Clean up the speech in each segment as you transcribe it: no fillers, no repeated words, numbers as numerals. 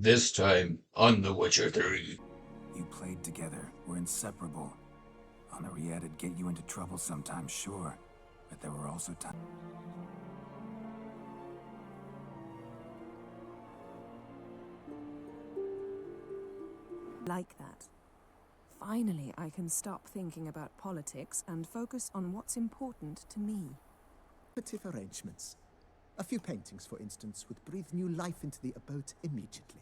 This time on The Witcher 3. You played together, were inseparable. Henriette'd get you into trouble sometimes, sure, but there were also times. Like that. Finally, I can stop thinking about politics and focus on what's important to me. Decorative arrangements. A few paintings, for instance, would breathe new life into the abode immediately.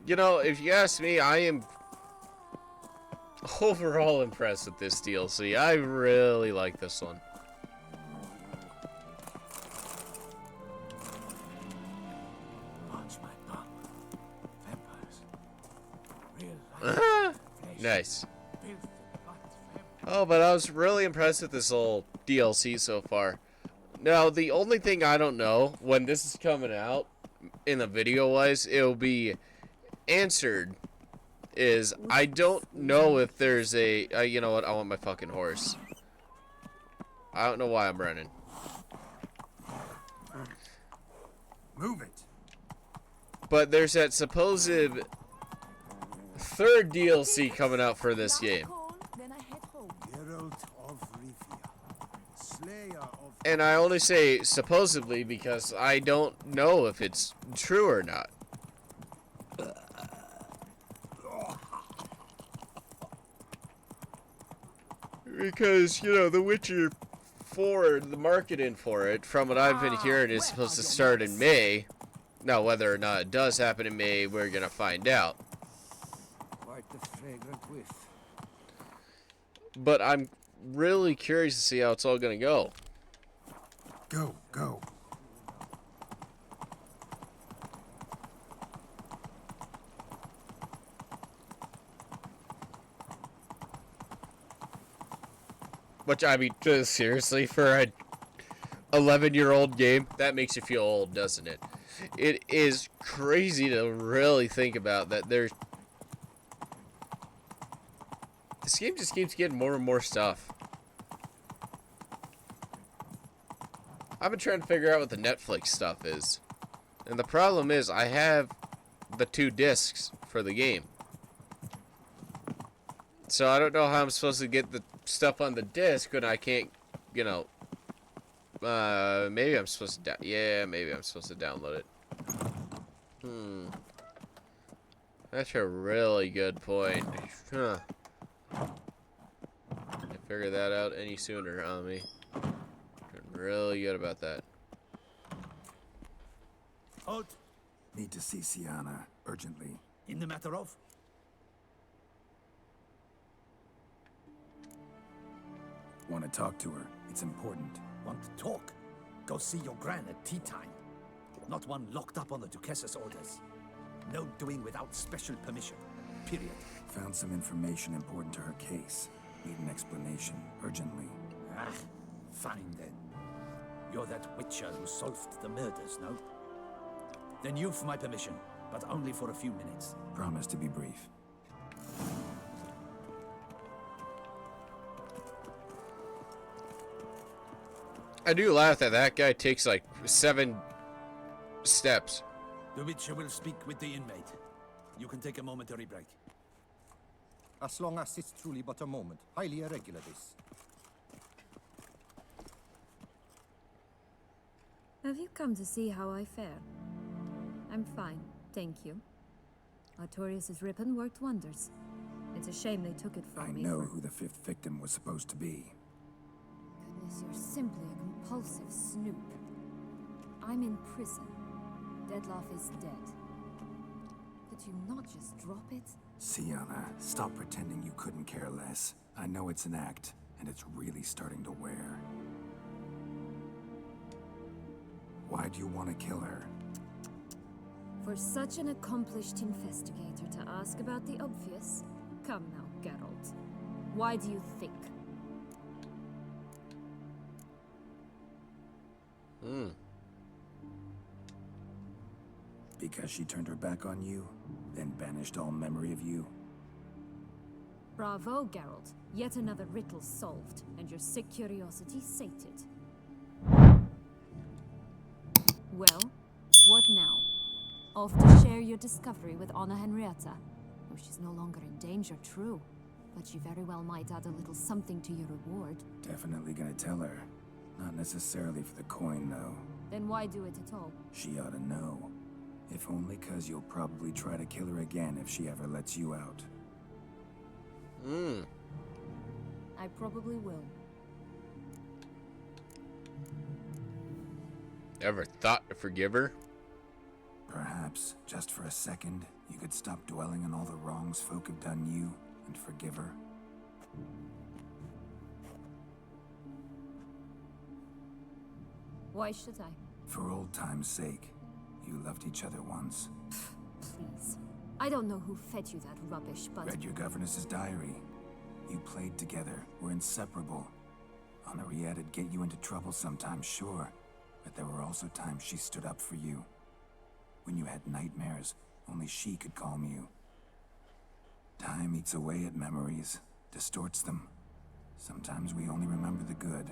You know, if you ask me, I am overall impressed with this DLC. I really like this one. Watch my bump. Vampires. Real life. Nice. Oh, but I was really impressed with this whole DLC so far. Now, the only thing I don't know, when this is coming out, in the video-wise, it'll be answered, is I don't know if there's a... you know what? I want my fucking horse. I don't know why I'm running. Move it. But there's that supposed third DLC coming out for this game. Geralt of Rivia, Slayer of... And I only say supposedly because I don't know if it's true or not. Because, you know, The Witcher 4, the marketing for it, from what I've been hearing, is supposed to start in May. Now, whether or not it does happen in May, we're gonna find out. Quite the fragrant whiff. But I'm really curious to see how it's all gonna go. Go, go. Which, I mean, just seriously, for a 11-year-old game, that makes you feel old, doesn't it? It is crazy to really think about that there's... This game just keeps getting more and more stuff. I've been trying to figure out what the Netflix stuff is. And the problem is, I have the 2 discs for the game. So I don't know how I'm supposed to get the stuff on the disc when I can't, you know... maybe I'm supposed to... Yeah, maybe I'm supposed to download it. That's a really good point. Huh. Can't figure that out any sooner on me. Really good about that. Halt. Need to see Sienna, urgently. In the matter of? Want to talk to her. It's important. Want to talk? Go see your gran at tea time. Not one locked up on the Duchess's orders. No doing without special permission. Period. Found some information important to her case. Need an explanation, urgently. Ah, fine then. You're that witcher who solved the murders, no? Then you've my permission, but only for a few minutes. Promise to be brief. I do laugh that that guy takes like 7 steps. The witcher will speak with the inmate. You can take a momentary break. As long as it's truly but a moment. Highly irregular, this. Have you come to see how I fare? I'm fine, thank you. Artorius' ribbon worked wonders. It's a shame they took it from me. I know who the 5th victim was supposed to be. Goodness, you're simply a compulsive snoop. I'm in prison. Deadloff is dead. Could you not just drop it? Sienna, stop pretending you couldn't care less. I know it's an act, and it's really starting to wear. Why do you want to kill her? For such an accomplished investigator to ask about the obvious? Come now, Geralt. Why do you think? Because she turned her back on you, then banished all memory of you? Bravo, Geralt. Yet another riddle solved, and your sick curiosity sated. Well, what now? Off to share your discovery with Anna Henrietta? Oh, she's no longer in danger, true. But she very well might add a little something to your reward. Definitely gonna tell her. Not necessarily for the coin, though. Then why do it at all? She ought to know. If only 'cause you'll probably try to kill her again if she ever lets you out. I probably will. Ever thought to forgive her? Perhaps, just for a second, you could stop dwelling on all the wrongs folk have done you and forgive her. Why should I? For old time's sake. You loved each other once. Please. I don't know who fed you that rubbish, but... Read your governess's diary. You played together, were inseparable. Henriette'd get you into trouble sometimes, sure. But there were also times she stood up for you. When you had nightmares, only she could calm you. Time eats away at memories, distorts them. Sometimes we only remember the good.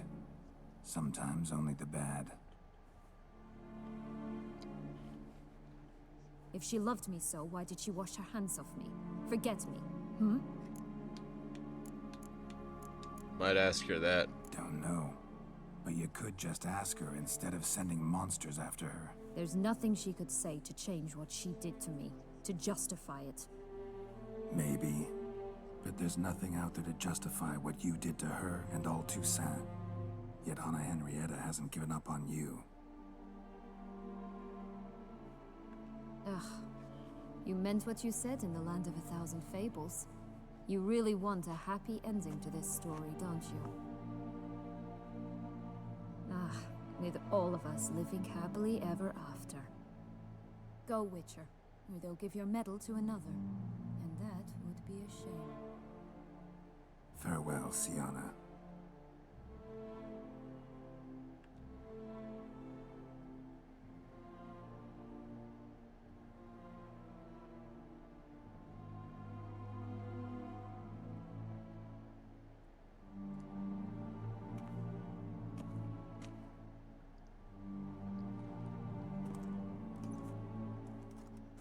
Sometimes only the bad. If she loved me so, why did she wash her hands off me? Forget me, Might ask her that. Don't know. But you could just ask her instead of sending monsters after her. There's nothing she could say to change what she did to me, to justify it. Maybe. But there's nothing out there to justify what you did to her and all Toussaint. Yet Anna Henrietta hasn't given up on you. Ugh. You meant what you said in the Land of a Thousand Fables. You really want a happy ending to this story, don't you? Ah, with all of us living happily ever after. Go, Witcher, or they'll give your medal to another. And that would be a shame. Farewell, Sienna.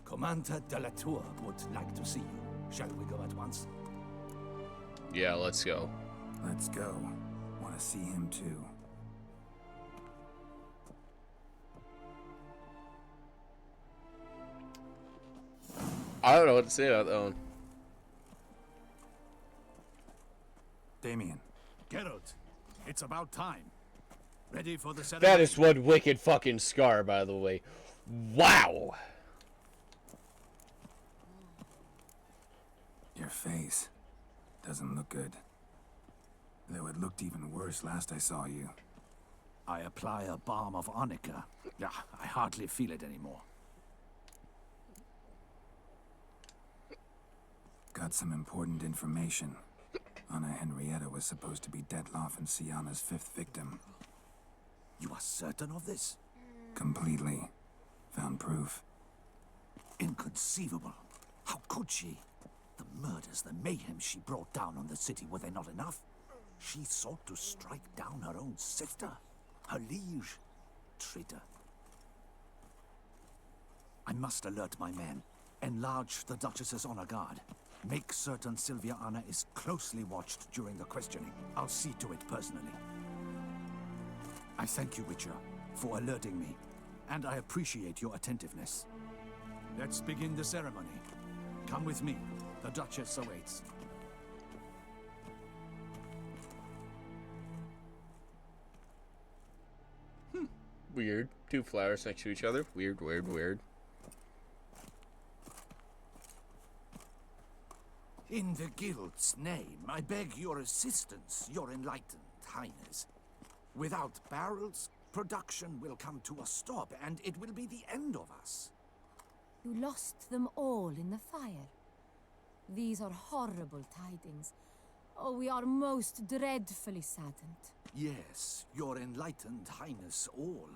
Commander de la Tour would like to see you. Shall we go at once? Yeah, let's go. Let's go. Want to see him too. I don't know what to say about that one. Damien. Geralt, it's about time. Ready for the ceremony? That is one wicked fucking scar, by the way. Wow! Your face doesn't look good. Though it looked even worse last I saw you. I apply a balm of arnica. I hardly feel it anymore. Got some important information. Anna Henrietta was supposed to be Detloff and Sienna's 5th victim. You are certain of this? Completely. Found proof. Inconceivable. How could she? The murders, the mayhem she brought down on the city, were they not enough? She sought to strike down her own sister, her liege. Traitor. I must alert my men. Enlarge the Duchess's honor guard. Make certain Sylvia Anna is closely watched during the questioning. I'll see to it personally. I thank you, Witcher, for alerting me, and I appreciate your attentiveness. Let's begin the ceremony. Come with me. The Duchess awaits. Weird. Two flowers next to each other. Weird, weird, weird. In the Guild's name, I beg your assistance, your enlightened highness. Without barrels, production will come to a stop, and it will be the end of us. You lost them all in the fire. These are horrible tidings. Oh, we are most dreadfully saddened. Yes, your enlightened highness all.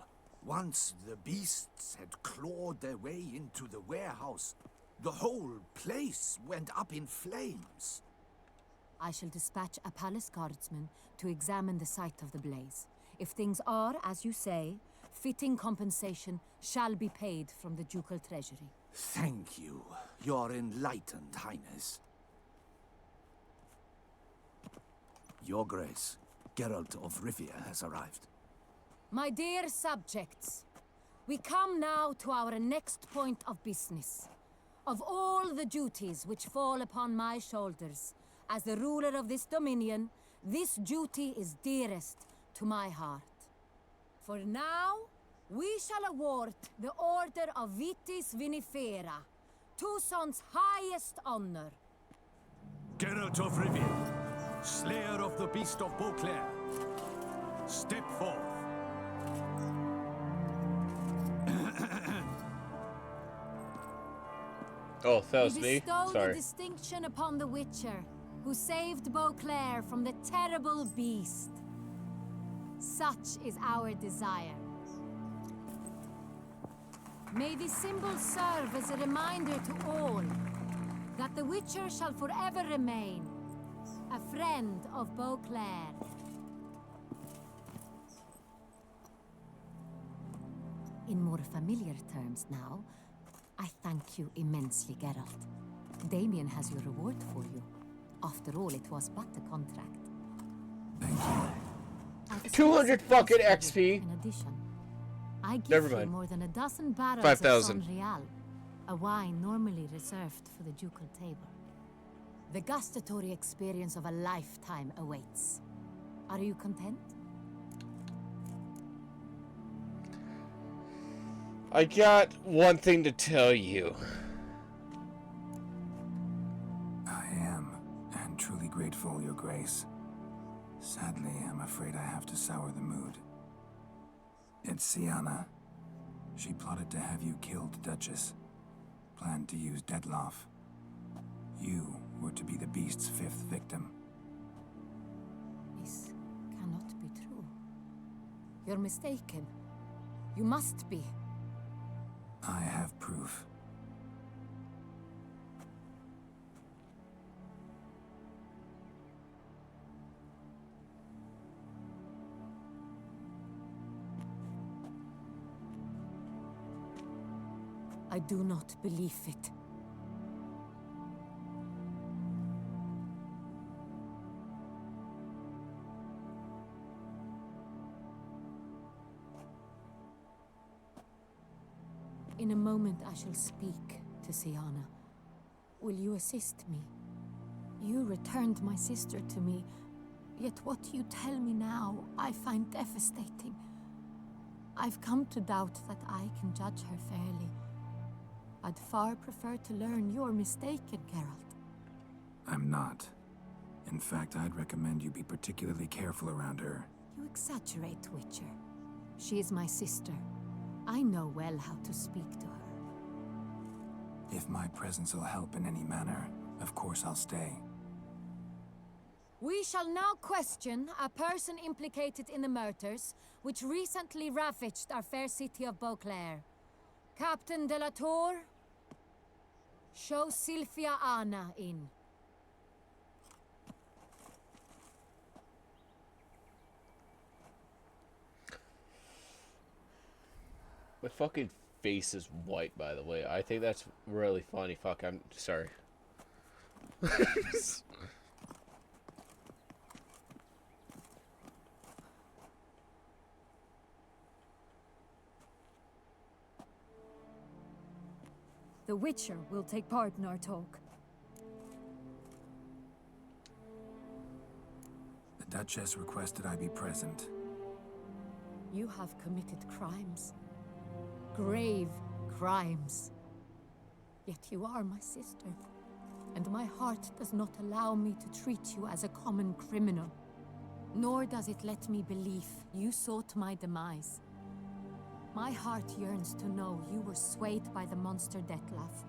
Once the beasts had clawed their way into the warehouse, the whole place went up in flames. I shall dispatch a palace guardsman to examine the site of the blaze. If things are, as you say, fitting compensation shall be paid from the ducal treasury. Thank you, Your Enlightened Highness. Your Grace, Geralt of Rivia has arrived. My dear subjects, we come now to our next point of business. Of all the duties which fall upon my shoulders, as the ruler of this dominion, this duty is dearest to my heart. For now, we shall award the Order of Vitis Vinifera, Tucson's highest honor. Geralt of Rivia, Slayer of the Beast of Beauclair, step forth. Oh, that was We me? bestow Sorry. the distinction upon the Witcher, who saved Beauclair from the terrible beast. Such is our desire. May the symbol serve as a reminder to all that the Witcher shall forever remain a friend of Beauclair. In more familiar terms now, I thank you immensely, Geralt. Damien has your reward for you. After all, it was but a contract. Thank you. I've 200 specified fucking for you XP. In addition, I give Never you mind. more than a dozen barrels 5,000. of San Real, a wine normally reserved for the ducal table. The gustatory experience of a lifetime awaits. Are you content? I got one thing to tell you. I am, and truly grateful, Your Grace. Sadly, I'm afraid I have to sour the mood. It's Sienna. She plotted to have you killed, Duchess. Planned to use Dettlaff. You were to be the beast's fifth victim. This cannot be true. You're mistaken. You must be. I have proof. I do not believe it. In a moment I shall speak to Sienna. Will you assist me? You returned my sister to me, yet what you tell me now I find devastating. I've come to doubt that I can judge her fairly. I'd far prefer to learn you're mistaken, Geralt. I'm not. In fact, I'd recommend you be particularly careful around her. You exaggerate, Witcher. She is my sister. I know well how to speak to her. If my presence will help in any manner, of course I'll stay. We shall now question a person implicated in the murders which recently ravaged our fair city of Beauclair. Captain de la Tour, show Sylvia Anna in. My fucking face is white, by the way. I think that's really funny. Fuck, I'm sorry. The Witcher will take part in our talk. The Duchess requested I be present. You have committed crimes. Grave crimes. Yet you are my sister, and my heart does not allow me to treat you as a common criminal. Nor does it let me believe you sought my demise. My heart yearns to know you were swayed by the monster Dettlaff.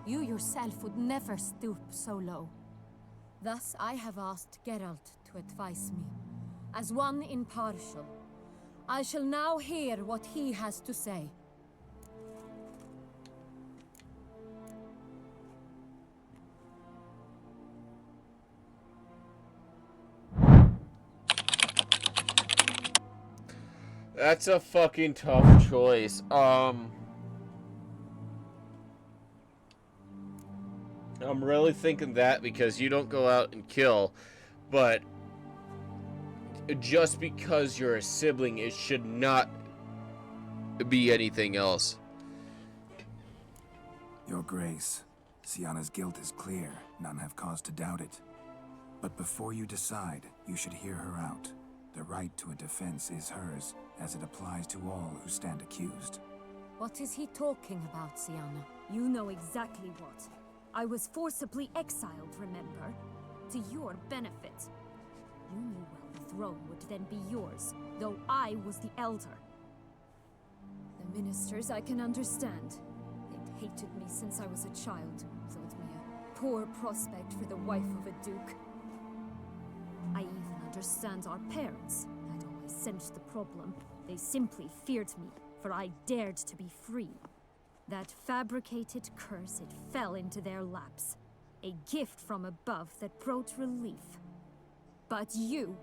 You yourself would never stoop so low. Thus I have asked Geralt to advise me, as one impartial. I shall now hear what he has to say. That's a fucking tough choice. I'm really thinking that because you don't go out and kill, but just because you're a sibling, it should not be anything else. Your Grace, Sienna's guilt is clear. None have cause to doubt it. But before you decide, you should hear her out. The right to a defense is hers, as it applies to all who stand accused. What is he talking about, Sienna? You know exactly what. I was forcibly exiled, remember? To your benefit. You knew well the throne would then be yours, though I was the elder. The ministers I can understand. They'd hated me since I was a child, thought me a poor prospect for the wife of a duke. I even understand our parents. I'd always sensed the problem. They simply feared me, for I dared to be free. That fabricated curse, it fell into their laps. A gift from above that brought relief. But you...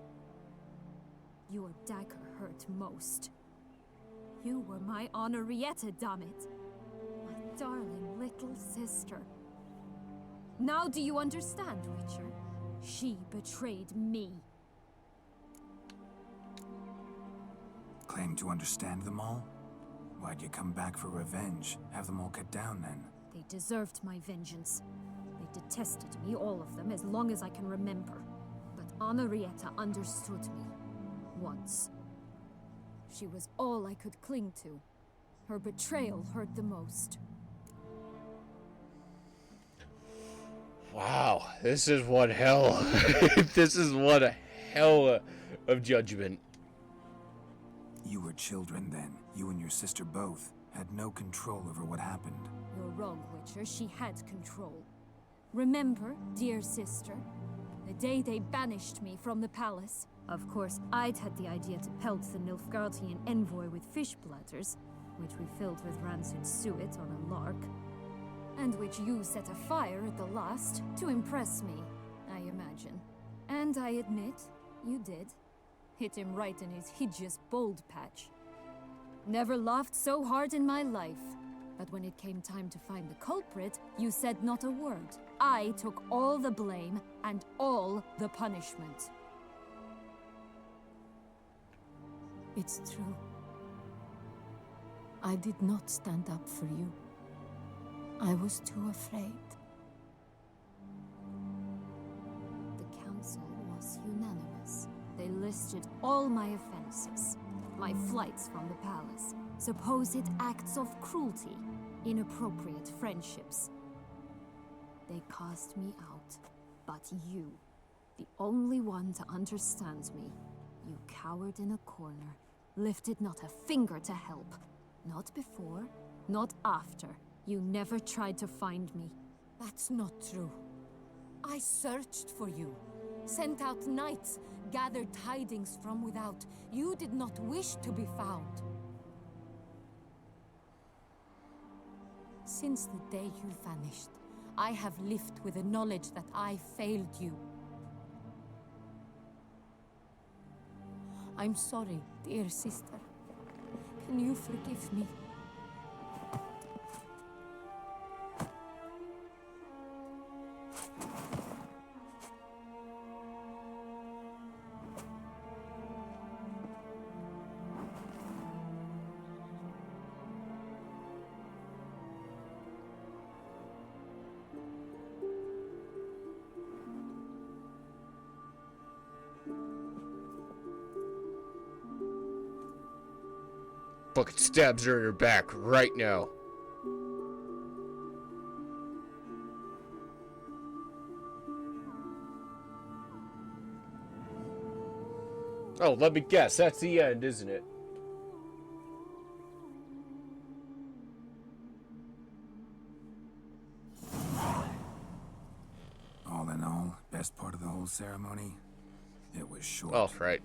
your dagger hurt most. You were my Henrietta, damn it. My darling little sister. Now do you understand, Witcher? She betrayed me. Claim to understand them all? Why'd you come back for revenge? Have them all cut down then? They deserved my vengeance. They detested me, all of them, as long as I can remember. But Henrietta understood me. Once. She was all I could cling to. Her betrayal hurt the most. Wow, this is one hell. This is one hell of judgment. You were children then. You and your sister both had no control over what happened. You're wrong, Witcher. She had control. Remember, dear sister, the day they banished me from the palace? Of course, I'd had the idea to pelt the Nilfgaardian envoy with fish bladders, which we filled with rancid suet on a lark, and which you set afire at the last to impress me, I imagine. And I admit, you did. Hit him right in his hideous bald patch. Never laughed so hard in my life. But when it came time to find the culprit, you said not a word. I took all the blame and all the punishment. It's true. I did not stand up for you. I was too afraid. The council was unanimous. They listed all my offenses. My flights from the palace, supposed acts of cruelty, inappropriate friendships. They cast me out. But you, the only one to understand me, you cowered in a corner, lifted not a finger to help. Not before, not after. You never tried to find me. That's not true. I searched for you, sent out knights, gathered tidings from without. You did not wish to be found. Since the day you vanished, I have lived with the knowledge that I failed you. I'm sorry, dear sister. Can you forgive me? Fucking stabs her in her back right now. Oh, let me guess. That's the end, isn't it? All in all, best part of the whole ceremony? It was short. Oh, right.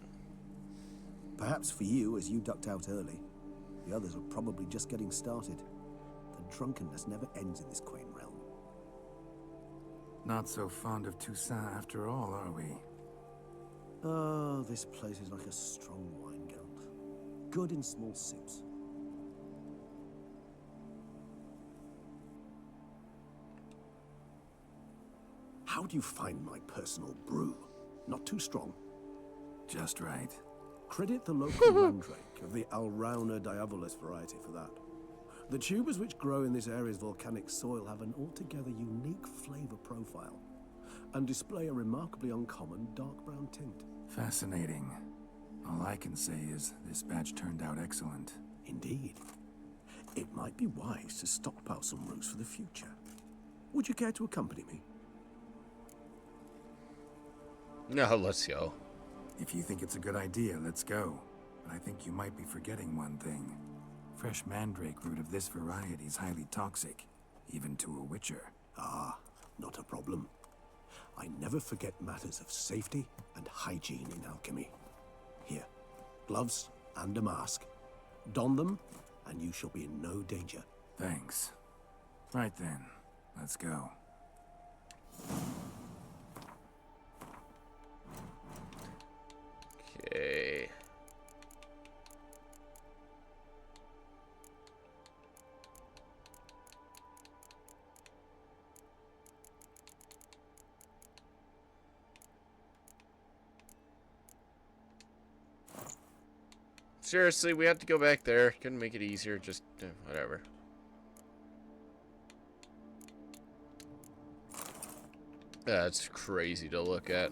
Perhaps for you, as you ducked out early. The others are probably just getting started. The drunkenness never ends in this quaint realm. Not so fond of Toussaint after all, are we? Oh, this place is like a strong wine, Geralt. good in small sips. How do you find my personal brew? Not too strong? Just right. Credit the local mandrake of the Alrauna diabolus variety for that. The tubers which grow in this area's volcanic soil have an altogether unique flavor profile and display a remarkably uncommon dark brown tint. Fascinating. All I can say is this batch turned out excellent. Indeed. It might be wise to stockpile some roots for the future. Would you care to accompany me? No, let's go. If you think it's a good idea, let's go. But I think you might be forgetting one thing. Fresh mandrake root of this variety is highly toxic, even to a witcher. Ah, not a problem. I never forget matters of safety and hygiene in alchemy. Here, gloves and a mask. Don them, and you shall be in no danger. Thanks. Right then, let's go. Okay. Seriously, we have to go back there. Couldn't make it easier, just whatever. That's crazy to look at.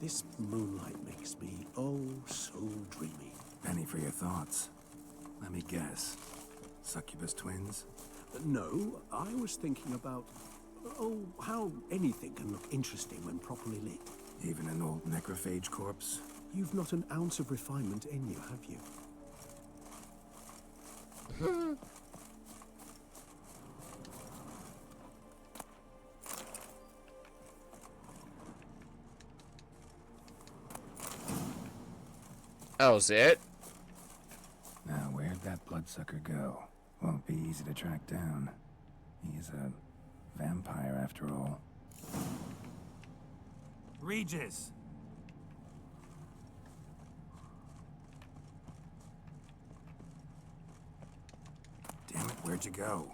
This moonlight makes me oh so dreamy. Penny for your thoughts. Let me guess. Succubus twins? No, I was thinking about, how anything can look interesting when properly lit. Even an old necrophage corpse? You've not an ounce of refinement in you, have you? That was it? Now, where'd that bloodsucker go? Won't be easy to track down. He's a vampire, after all. Regis! Damn it, where'd you go?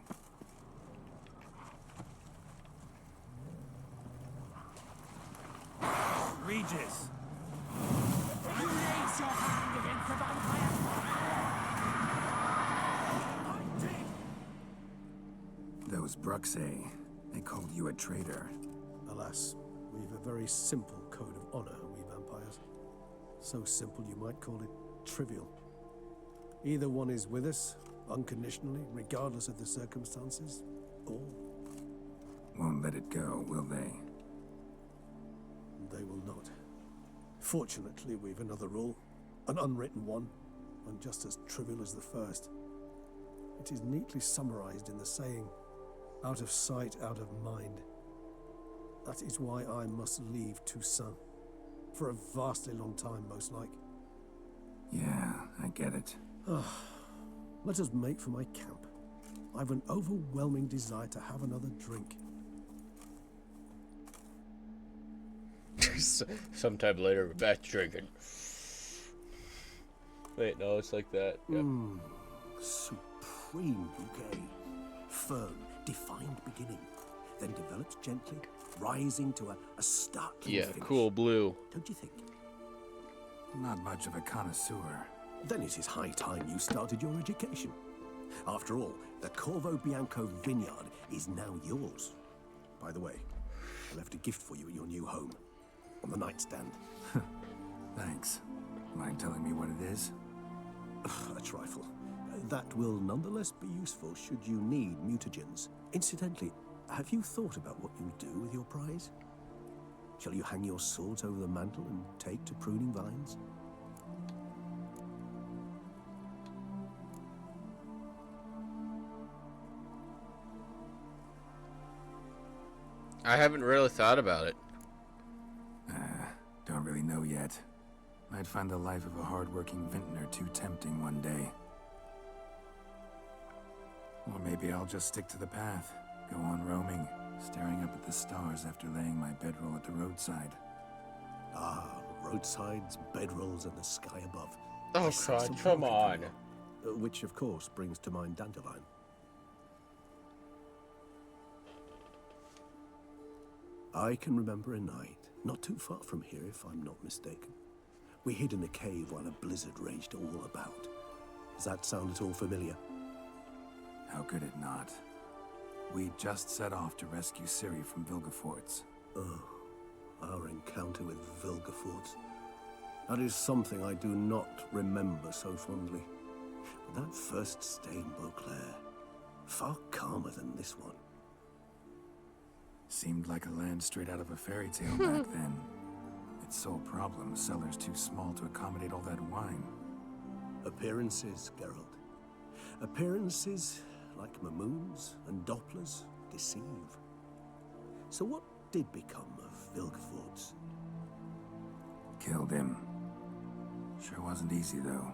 Regis! You raise your hand against the vampire! Those Bruxay, they called you a traitor. Alas, we've a very simple code of honor, we vampires. So simple you might call it trivial. Either one is with us, unconditionally, regardless of the circumstances, or... Won't let it go, will they? They will not. Fortunately, we've another rule, an unwritten one, and just as trivial as the first. It is neatly summarized in the saying, out of sight, out of mind. That is why I must leave Toussaint. For a vastly long time, most like. Yeah, I get it. Let us make for my camp. I've an overwhelming desire to have another drink. Sometime later, we're back drinking. Wait, no, it's like that. Yep. Supreme bouquet. Firm, defined beginning. Then develops gently, rising to a startling Yeah, finish. cool blue. Don't you think? Not much of a connoisseur. Then it is high time you started your education. After all, the Corvo Bianco vineyard is now yours. By the way, I left a gift for you at your new home. On the nightstand. Thanks. Mind telling me what it is? A trifle. That will nonetheless be useful should you need mutagens. Incidentally, have you thought about what you'll do with your prize? Shall you hang your swords over the mantle and take to pruning vines? I haven't really thought about it. Don't really know yet. Might find the life of a hard-working vintner too tempting one day. Or maybe I'll just stick to the path, go on roaming, staring up at the stars after laying my bedroll at the roadside. Ah, roadsides, bedrolls, and the sky above. Oh I say god, some come poetry on. to you, which of course brings to mind Dandelion. I can remember a night, not too far from here if I'm not mistaken. We hid in a cave while a blizzard raged all about. Does that sound at all familiar? How could it not? We just set off to rescue Ciri from Vilgefortz. Oh, our encounter with Vilgefortz. That is something I do not remember so fondly. But that first stay in Beauclair, far calmer than this one. Seemed like a land straight out of a fairy tale back then. Its sole problem, cellars too small to accommodate all that wine. Appearances, Geralt. Appearances, like Mamoons and Dopplers, deceive. So what did become of Vilgefortz? Killed him. Sure wasn't easy, though.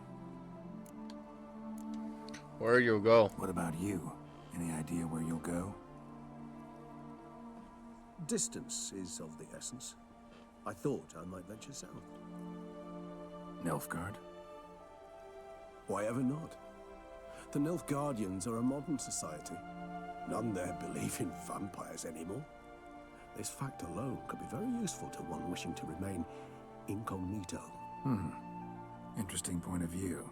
Where you go? What about you? Any idea where you'll go? Distance is of the essence. I thought I might venture south. Nilfgaard? Why ever not? The Nilfgaardians are a modern society. None there believe in vampires anymore. This fact alone could be very useful to one wishing to remain incognito. Interesting point of view.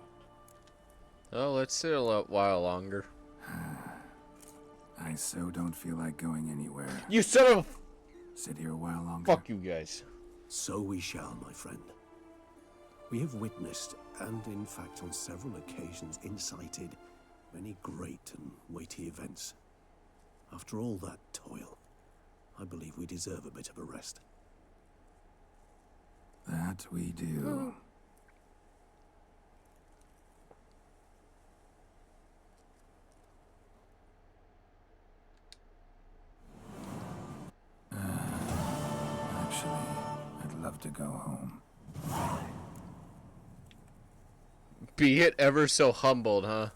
Oh, let's sit a while longer. I so don't feel like going anywhere. You son of Sit here a while longer. Fuck you guys. So we shall, my friend. We have witnessed, and in fact on several occasions incited, many great and weighty events. After all that toil, I believe we deserve a bit of a rest. That we do. Actually, I'd love to go home. Be it ever so humbled, huh?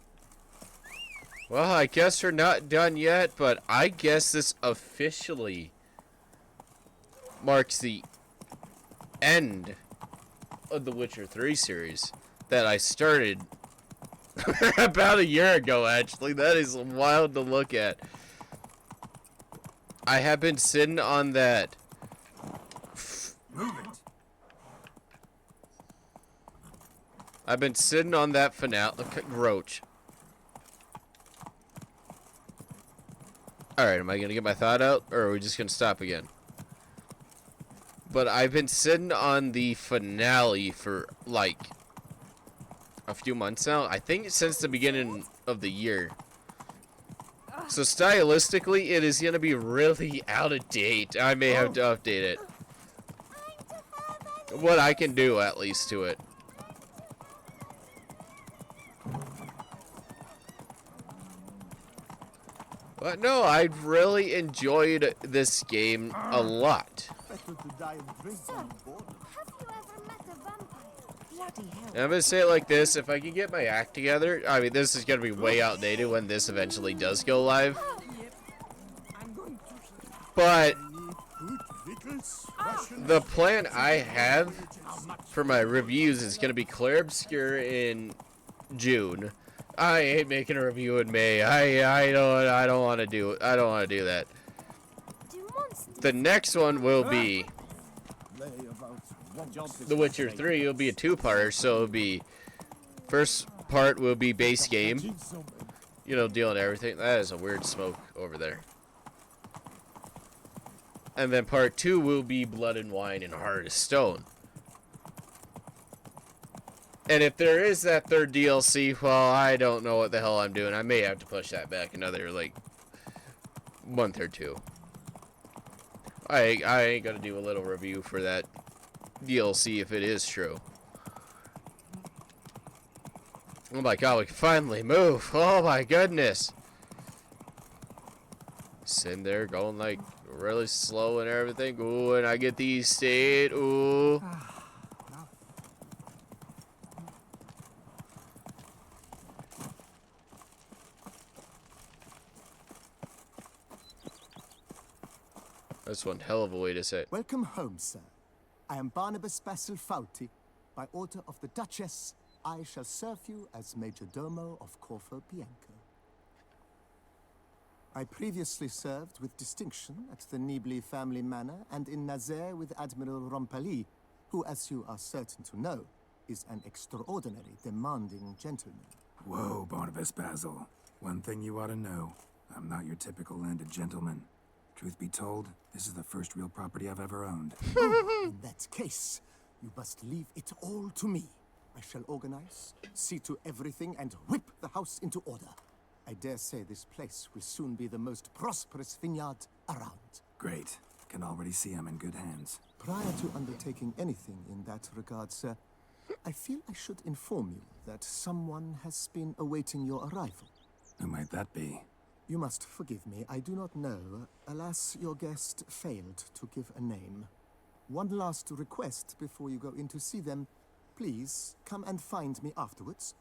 Well, I guess we're not done yet, but I guess this officially marks the end of the Witcher 3 series that I started about a year ago, actually. That is wild to look at. I have been sitting on that. Move it! I've been sitting on that finale. Roach. Alright, am I going to get my thought out? Or are we just going to stop again? But I've been sitting on the finale for, like, a few months now. I think since the beginning of the year. So stylistically, it is going to be really out of date. I may have to update it. What I can do, at least, to it. But no, I've really enjoyed this game a lot. And I'm gonna say it like this, if I can get my act together, I mean, this is gonna be way outdated when this eventually does go live. But the plan I have for my reviews is gonna be Clair Obscure in June. I hate making a review in May. I don't want to do it. I don't want to do that. The next one will be The Witcher 3. It'll be a two-parter, so it'll be first part will be base game. You know, dealing everything. That is a weird smoke over there. And then part 2 will be Blood and Wine and Heart of Stone. And if there is that third DLC, well, I don't know what the hell I'm doing. I may have to push that back another, like, month or two. I ain't gonna do a little review for that DLC if it is true. Oh my god, we can finally move. Oh my goodness. Sitting there going, like, really slow and everything. Ooh, and I get these stayed. Ooh. That's one hell of a way to say it. Welcome home, sir. I am Barnabas Basil Fauti. By order of the Duchess, I shall serve you as Major Domo of Corfu Bianco. I previously served with distinction at the Nibli family manor and in Nazaire with Admiral Rompali, who, as you are certain to know, is an extraordinary, demanding gentleman. Whoa, Barnabas Basil. One thing you ought to know. I'm not your typical landed gentleman. Truth be told, this is the first real property I've ever owned. Oh, in that case, you must leave it all to me. I shall organize, see to everything, and whip the house into order. I dare say this place will soon be the most prosperous vineyard around. Great. Can already see I'm in good hands. Prior to undertaking anything in that regard, sir, I feel I should inform you that someone has been awaiting your arrival. Who might that be? You must forgive me, I do not know. Alas, your guest failed to give a name. One last request before you go in to see them. Please, come and find me afterwards.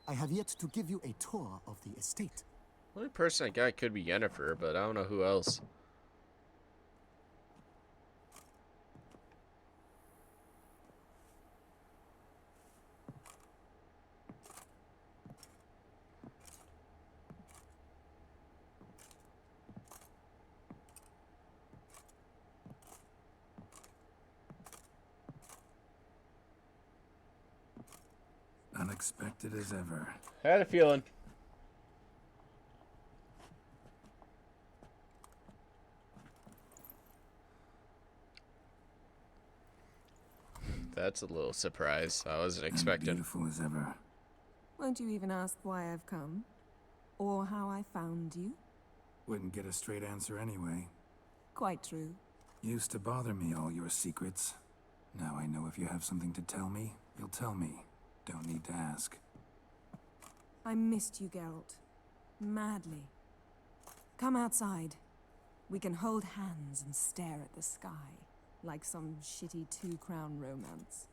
I have yet to give you a tour of the estate. The only person I got could be Yennefer, but I don't know who else. Unexpected as ever. Had a feeling. That's a little surprise. I wasn't expecting. Beautiful as ever. Won't you even ask why I've come? Or how I found you? Wouldn't get a straight answer anyway. Quite true. Used to bother me, all your secrets. Now I know if you have something to tell me, you'll tell me. Don't need to ask. I missed you, Geralt. Madly. Come outside. We can hold hands and stare at the sky, like some shitty two-crown romance.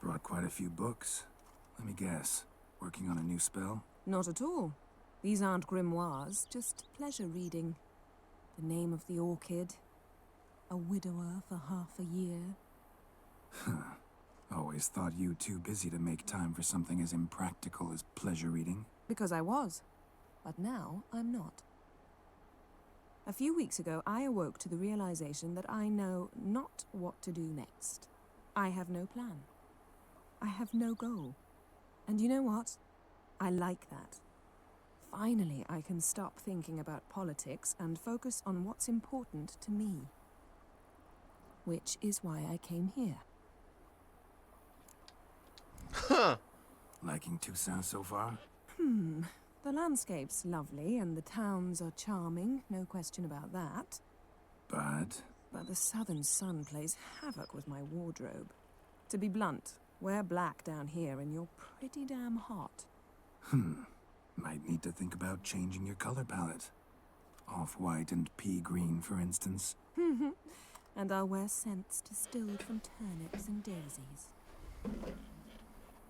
Brought quite a few books. Let me guess. Working on a new spell? Not at all. These aren't grimoires, just pleasure reading. The name of the orchid. A widower for half a year. Always thought you too busy to make time for something as impractical as pleasure reading. Because I was. But now I'm not. A few weeks ago, I awoke to the realization that I know not what to do next. I have no plan. I have no goal. And you know what? I like that. Finally, I can stop thinking about politics and focus on what's important to me. Which is why I came here. Huh. Liking Toussaint so far? The landscape's lovely and the towns are charming, no question about that. But But the southern sun plays havoc with my wardrobe. To be blunt, wear black down here and you're pretty damn hot. might need to think about changing your color palette. Off-white and pea green, for instance. And I'll wear scents distilled from turnips and daisies.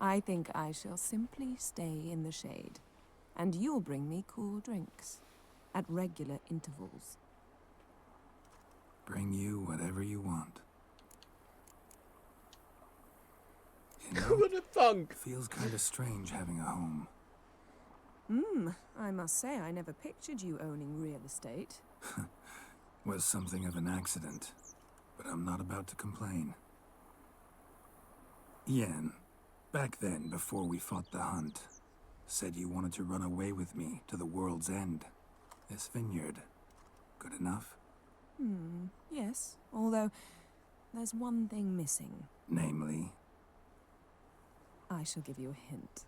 I think I shall simply stay in the shade. And you'll bring me cool drinks. At regular intervals. Bring you whatever you want. You Who know, would have thunk? feels kind of strange having a home. I must say I never pictured you owning real estate. Was something of an accident, but I'm not about to complain. Yen, back then, before we fought the hunt, said you wanted to run away with me to the world's end. This vineyard, good enough? Yes, although there's one thing missing. Namely, I shall give you a hint.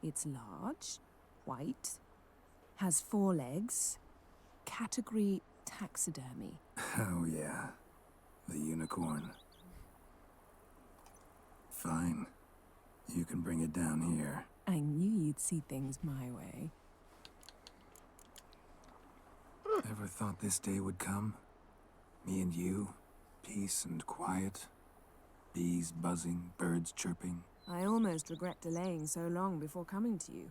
It's large, white, has 4 legs, category taxidermy. oh yeah, the unicorn. Fine, you can bring it down here. I knew you'd see things my way. Ever thought this day would come? Me and you, peace and quiet, bees buzzing, birds chirping. I almost regret delaying so long before coming to you.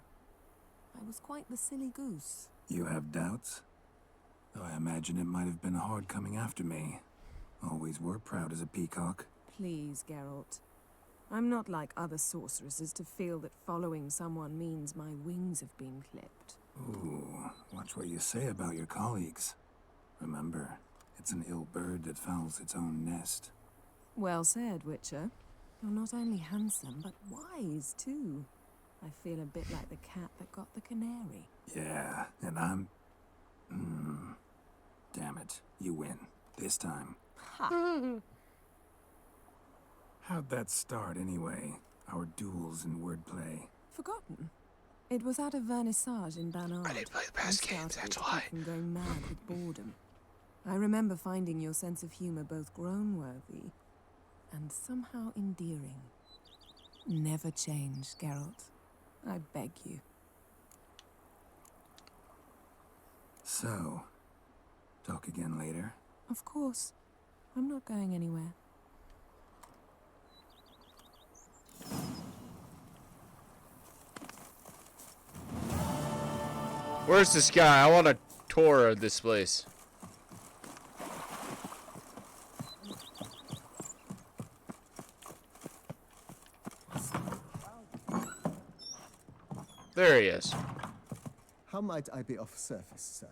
I was quite the silly goose. You have doubts? Though I imagine it might have been hard coming after me. Always were proud as a peacock. Please, Geralt. I'm not like other sorceresses to feel that following someone means my wings have been clipped. Ooh, watch what you say about your colleagues. Remember, it's an ill bird that fouls its own nest. Well said, Witcher. You're not only handsome, but wise, too. I feel a bit like the cat that got the canary. Yeah, and I'm... Damn it, you win. This time. Ha! How'd that start, anyway? Our duels and wordplay. Forgotten. It was at a vernissage in Banard. I didn't play the past games, that's why. And going mad with boredom. I remember finding your sense of humor both groan-worthy and somehow endearing. Never change, Geralt. I beg you. So, talk again later? Of course. I'm not going anywhere. Where's this guy? I want a tour of this place. There he is. How might I be of service, sir?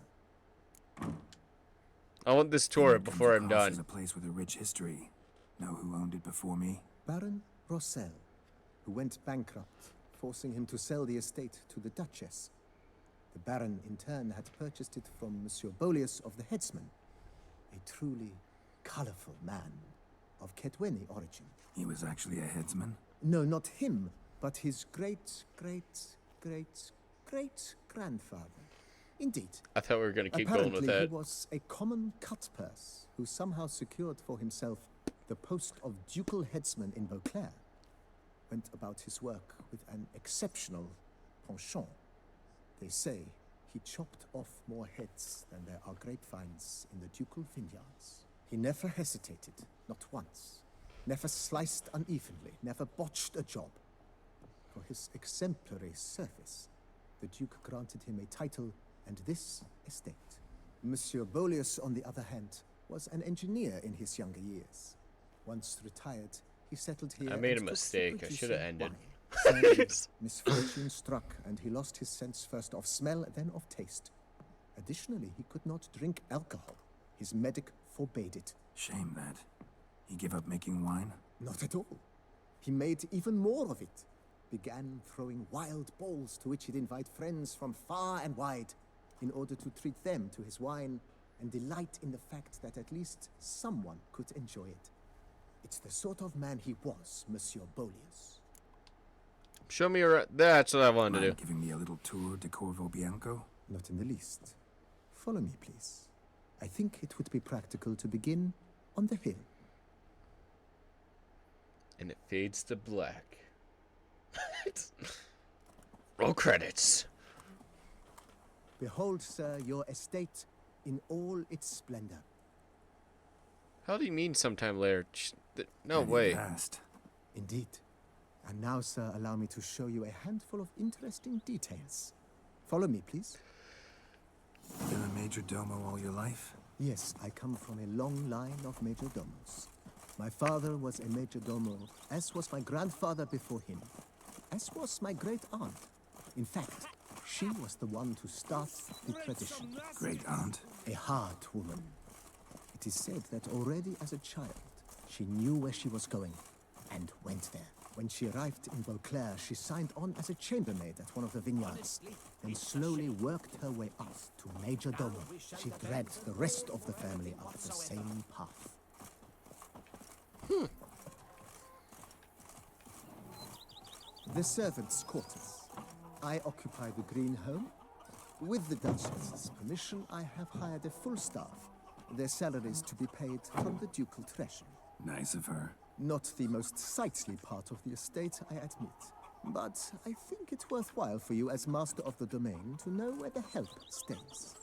I want this tour before I'm done. Is a place with a rich history. Know who owned it before me? Baron Rossel, who went bankrupt, forcing him to sell the estate to the Duchess. The Baron, in turn, had purchased it from Monsieur Bolius of the Headsman, a truly colorful man of Ketweni origin. He was actually a headsman? No, not him, but his great-grandfather. Indeed. I thought we were going to keep going with Apparently, that. he was a common cut-purse who somehow secured for himself the post of ducal headsman in Beauclair. Went about his work with an exceptional penchant. They say he chopped off more heads than there are grapevines in the ducal vineyards. He never hesitated, not once. Never sliced unevenly, never botched a job. For his exemplary service, the Duke granted him a title and this estate. Monsieur Bolius, on the other hand, was an engineer in his younger years. Once retired, he settled here. I made a and took to mistake. I should have producing ended. wine. Sadly, misfortune struck, and he lost his sense first of smell, then of taste. Additionally, he could not drink alcohol. His medic forbade it. Shame that. He gave up making wine? Not at all. He made even more of it. Began throwing wild balls to which he'd invite friends from far and wide in order to treat them to his wine and delight in the fact that at least someone could enjoy it. It's the sort of man he was, Monsieur Bolius. Show me around. That's what I wanted to Mind do. giving me a little tour de Corvo Bianco? Not in the least. Follow me, please. I think it would be practical to begin on the hill. And it fades to black. Roll credits. Behold, sir, your estate in all its splendor. How do you mean sometime later? No Any way. Past. Indeed. And now, sir, allow me to show you a handful of interesting details. Follow me, please. Been a major domo all your life? Yes, I come from a long line of major domos. My father was a major domo, as was my grandfather before him, as was my great aunt. In fact, she was the one to start the tradition. Great aunt? A hard woman. It is said that already as a child, she knew where she was going and went there. When she arrived in Beauclair, she signed on as a chambermaid at one of the vineyards, then slowly worked her way up to major domo. She dragged the rest of the family up the same path. The servants' quarters. I occupy the green home. With the Duchess's permission, I have hired a full staff. Their salaries to be paid from the ducal treasury. Nice of her. Not the most sightly part of the estate, I admit. But I think it's worthwhile for you as master of the domain to know where the help stays.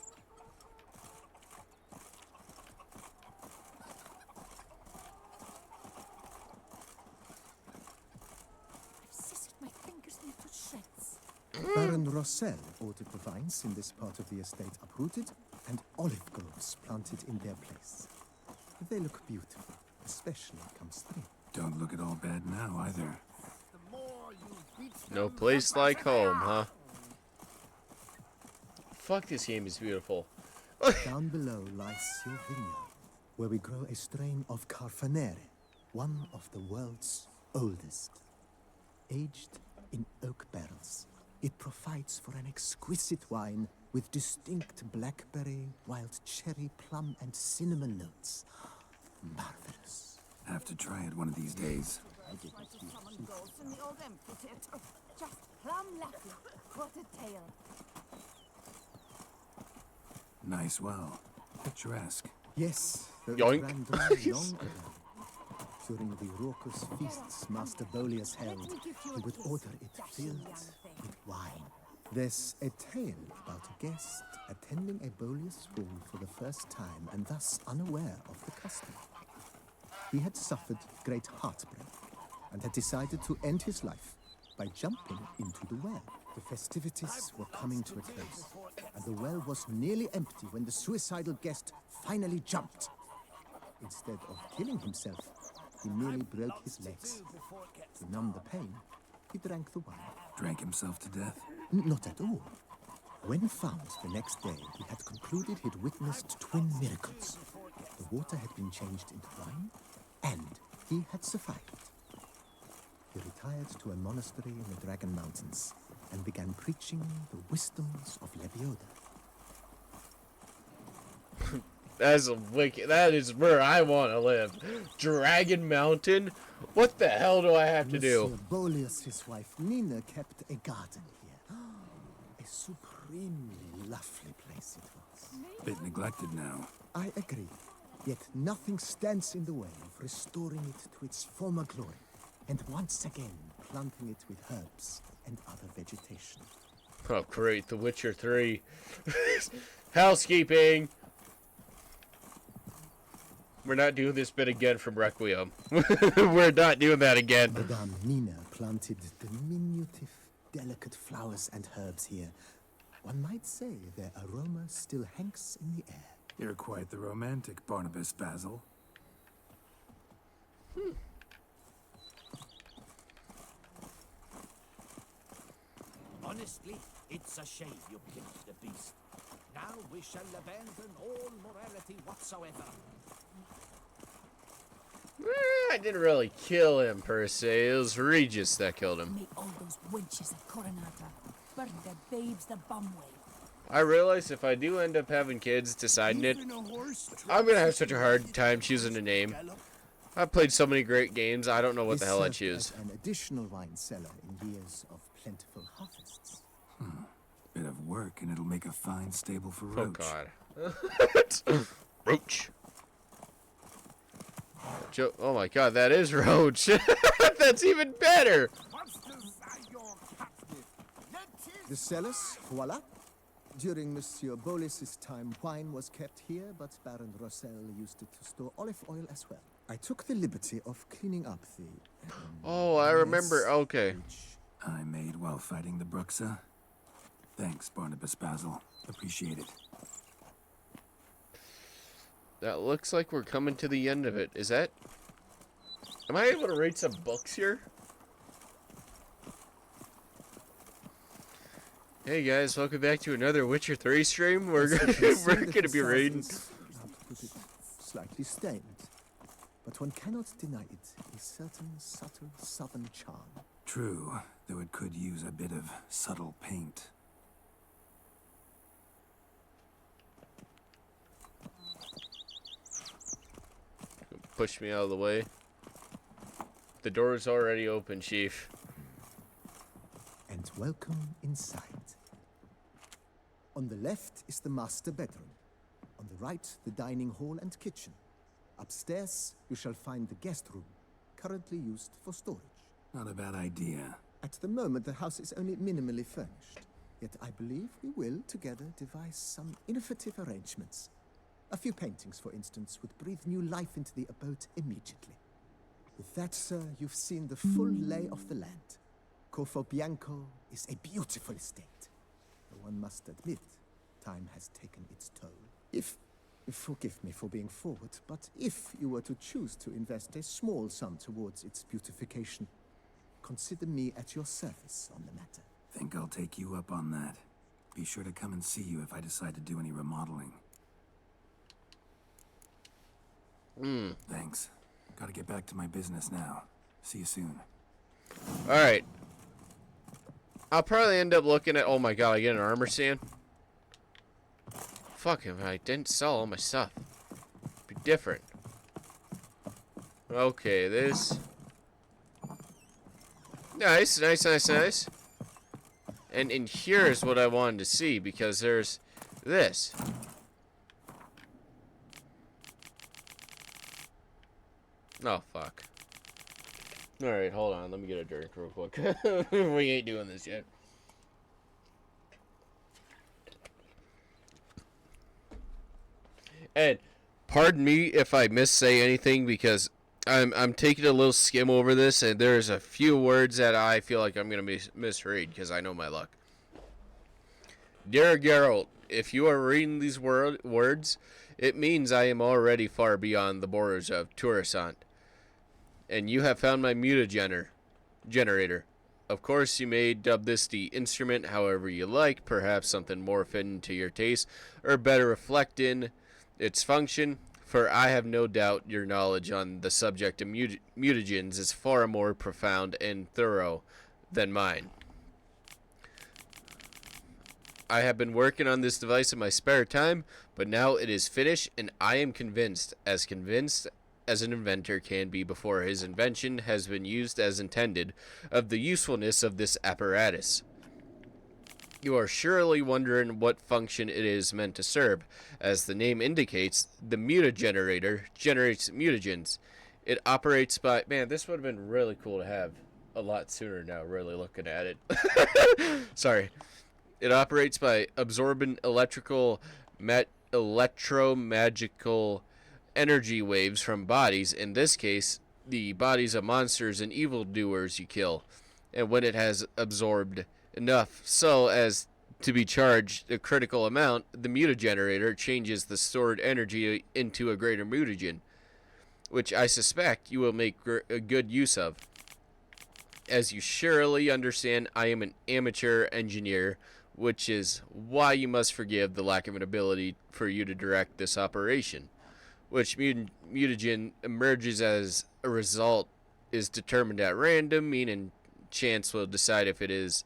Baron Rossel ordered the vines in this part of the estate uprooted and olive groves planted in their place. They look beautiful, especially come spring. Don't look at all bad now, either. No place like home, huh? Fuck, this game is beautiful. Down below lies your vineyard, where we grow a strain of Carfanere, one of the world's oldest. Aged in oak barrels, it provides for an exquisite wine with distinct blackberry, wild cherry, plum, and cinnamon notes. Marvelous. Have to try it one of these days. Just plum lucky. What a tale. Nice well. Picturesque. Yes, though it Yoink. ran dry long ago. During the raucous feasts Master Bolius held, he would order it filled with wine. There's a tale about a guest attending a Bolius ball for the first time and thus unaware of the custom. He had suffered great heartbreak and had decided to end his life by jumping into the well. The festivities were coming to a close, and the well was nearly empty when the suicidal guest finally jumped. Instead of killing himself, he merely broke his legs. To numb the pain, he drank the wine. Drank himself to death? Not at all. When found the next day, he had concluded he'd witnessed twin miracles. The water had been changed into wine, and he had survived. He retired to a monastery in the Dragon Mountains and began preaching the wisdoms of Lebioda. That's a wicked. That is where I want to live. Dragon Mountain? What the hell do I have to do? Monsieur Bolius, his wife Nina, kept a garden here. A supremely lovely place it was. Bit neglected now. I agree. Yet nothing stands in the way of restoring it to its former glory, and once again planting it with herbs and other vegetation. Oh, great. The Witcher 3. Housekeeping! We're not doing this bit again from Requiem. We're not doing that again. Madame Nina planted diminutive, delicate flowers and herbs here. One might say their aroma still hangs in the air. You're quite the romantic, Barnabas Basil. Honestly, it's a shame you killed the beast. Now we shall abandon all morality whatsoever. I didn't really kill him, per se. It was Regis that killed him. May all those wenches of Coronata burn their babes the bum way. I realize if I do end up having kids deciding it, I'm gonna have such a hard time choosing a name. I've played so many great games, I don't know what the hell I choose. An additional wine cellar in years of plentiful harvests. Bit of work, and it'll make a fine stable for Oh Roach. god. Roach. Oh my god, that is Roach. That's even better. The cellars, voila. During Monsieur Bolis's time, wine was kept here, but Baron Rossel used it to store olive oil as well. I took the liberty of cleaning up the... Oh, I remember. Okay. I made while fighting the Bruxa. Thanks, Barnabas Basil. Appreciate it. That looks like we're coming to the end of it. Is that... Am I able to read some books here? Hey guys, welcome back to another Witcher 3 stream. We're gonna be reading. Slightly stained, but one cannot deny it a certain subtle southern charm. True, though it could use a bit of subtle paint. Push me out of the way. The door is already open, Chief. And welcome inside. On the left is the master bedroom. On the right, the dining hall and kitchen. Upstairs, you shall find the guest room, currently used for storage. Not a bad idea. At the moment, the house is only minimally furnished. Yet I believe we will, together, devise some innovative arrangements. A few paintings, for instance, would breathe new life into the abode immediately. With that, sir, you've seen the full lay of the land. Bianco for Bianco is a beautiful estate. Though one must admit, time has taken its toll. Forgive me for being forward, but if you were to choose to invest a small sum towards its beautification, consider me at your service on the matter. Think I'll take you up on that. Be sure to come and see you if I decide to do any remodeling. Thanks. Gotta get back to my business now. See you soon. Alright. I'll probably end up looking at... Oh my god, I get an armor stand? Fuck him, I didn't sell all my stuff. Be different. Okay, this... Nice, nice, nice, nice. And in here is what I wanted to see, because there's this. Oh, fuck. Alright, hold on. Let me get a drink real quick. We ain't doing this yet. And pardon me if I missay anything, because I'm taking a little skim over this, and there's a few words that I feel like I'm going to misread, because I know my luck. Dear Geralt, if you are reading these words, it means I am already far beyond the borders of Tourissant, and you have found my generator. Of course, you may dub this the instrument however you like, perhaps something more fitting to your taste, or better reflect in its function, for I have no doubt your knowledge on the subject of mutagens is far more profound and thorough than mine. I have been working on this device in my spare time, but now it is finished, and I am convinced as an inventor can be before his invention has been used as intended, of the usefulness of this apparatus. You are surely wondering what function it is meant to serve. As the name indicates, the mutagenerator generates mutagens. It operates by... Man, this would have been really cool to have a lot sooner now, really looking at it. Sorry. It operates by absorbing electromagical energy waves from bodies, in this case, the bodies of monsters and evildoers you kill. And when it has absorbed enough so as to be charged a critical amount, the mutagenerator changes the stored energy into a greater mutagen, which I suspect you will make a good use of. As you surely understand, I am an amateur engineer, which is why you must forgive the lack of an ability for you to direct this operation. Which mutagen emerges as a result is determined at random, meaning chance will decide if it is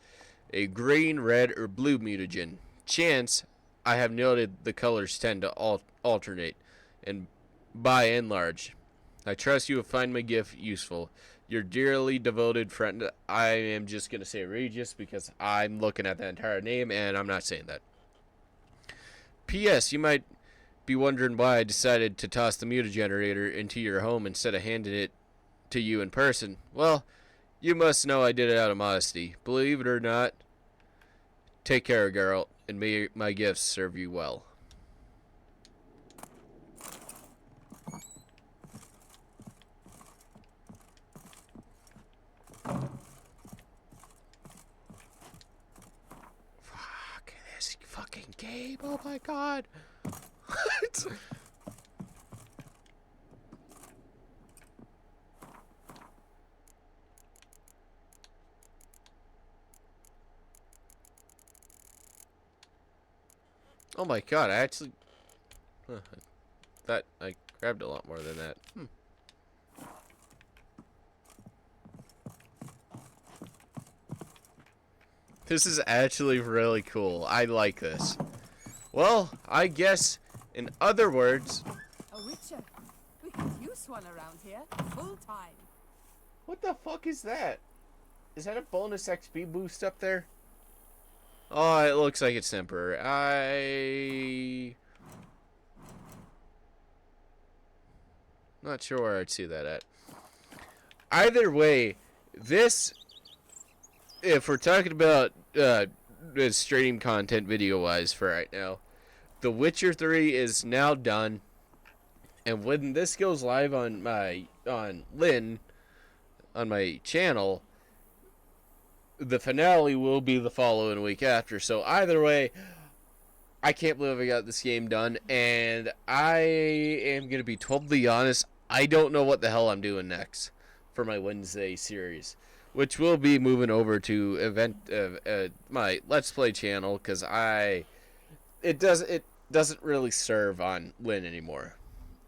a green, red, or blue mutagen. Chance, I have noted the colors tend to alternate, and by and large. I trust you will find my gift useful. Your dearly devoted friend, I am just going to say Regis, because I'm looking at the entire name, and I'm not saying that. P.S. You might be wondering why I decided to toss the mutagenerator into your home instead of handing it to you in person. Well, you must know I did it out of modesty. Believe it or not, take care, Geralt, and may my gifts serve you well. Fuck this fucking game, oh my god. What? Oh my god, I actually... that, I grabbed a lot more than that. This is actually really cool. I like this. Well, I guess, in other words... A witcher. We could use one around here, full time. What the fuck is that? Is that a bonus XP boost up there? Oh, it looks like it's temporary. Not sure where I'd see that at. Either way, this, if we're talking about stream content video-wise for right now, The Witcher 3 is now done. And when this goes live on my channel, the finale will be the following week after. So either way, I can't believe I got this game done, and I am going to be totally honest, I don't know what the hell I'm doing next for my Wednesday series, which will be moving over to my Let's Play channel, because it doesn't really serve on Lynn anymore.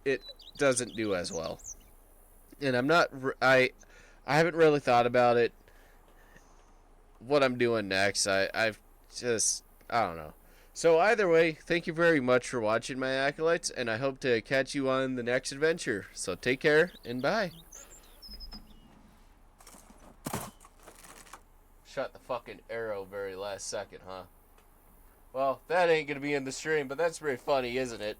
It doesn't do as well, and I haven't really thought about it. What I'm doing next, I don't know. So either way, thank you very much for watching, my acolytes, and I hope to catch you on the next adventure. So take care, and bye. Shot the fucking arrow very last second, huh? Well, that ain't gonna be in the stream, but that's very funny, isn't it?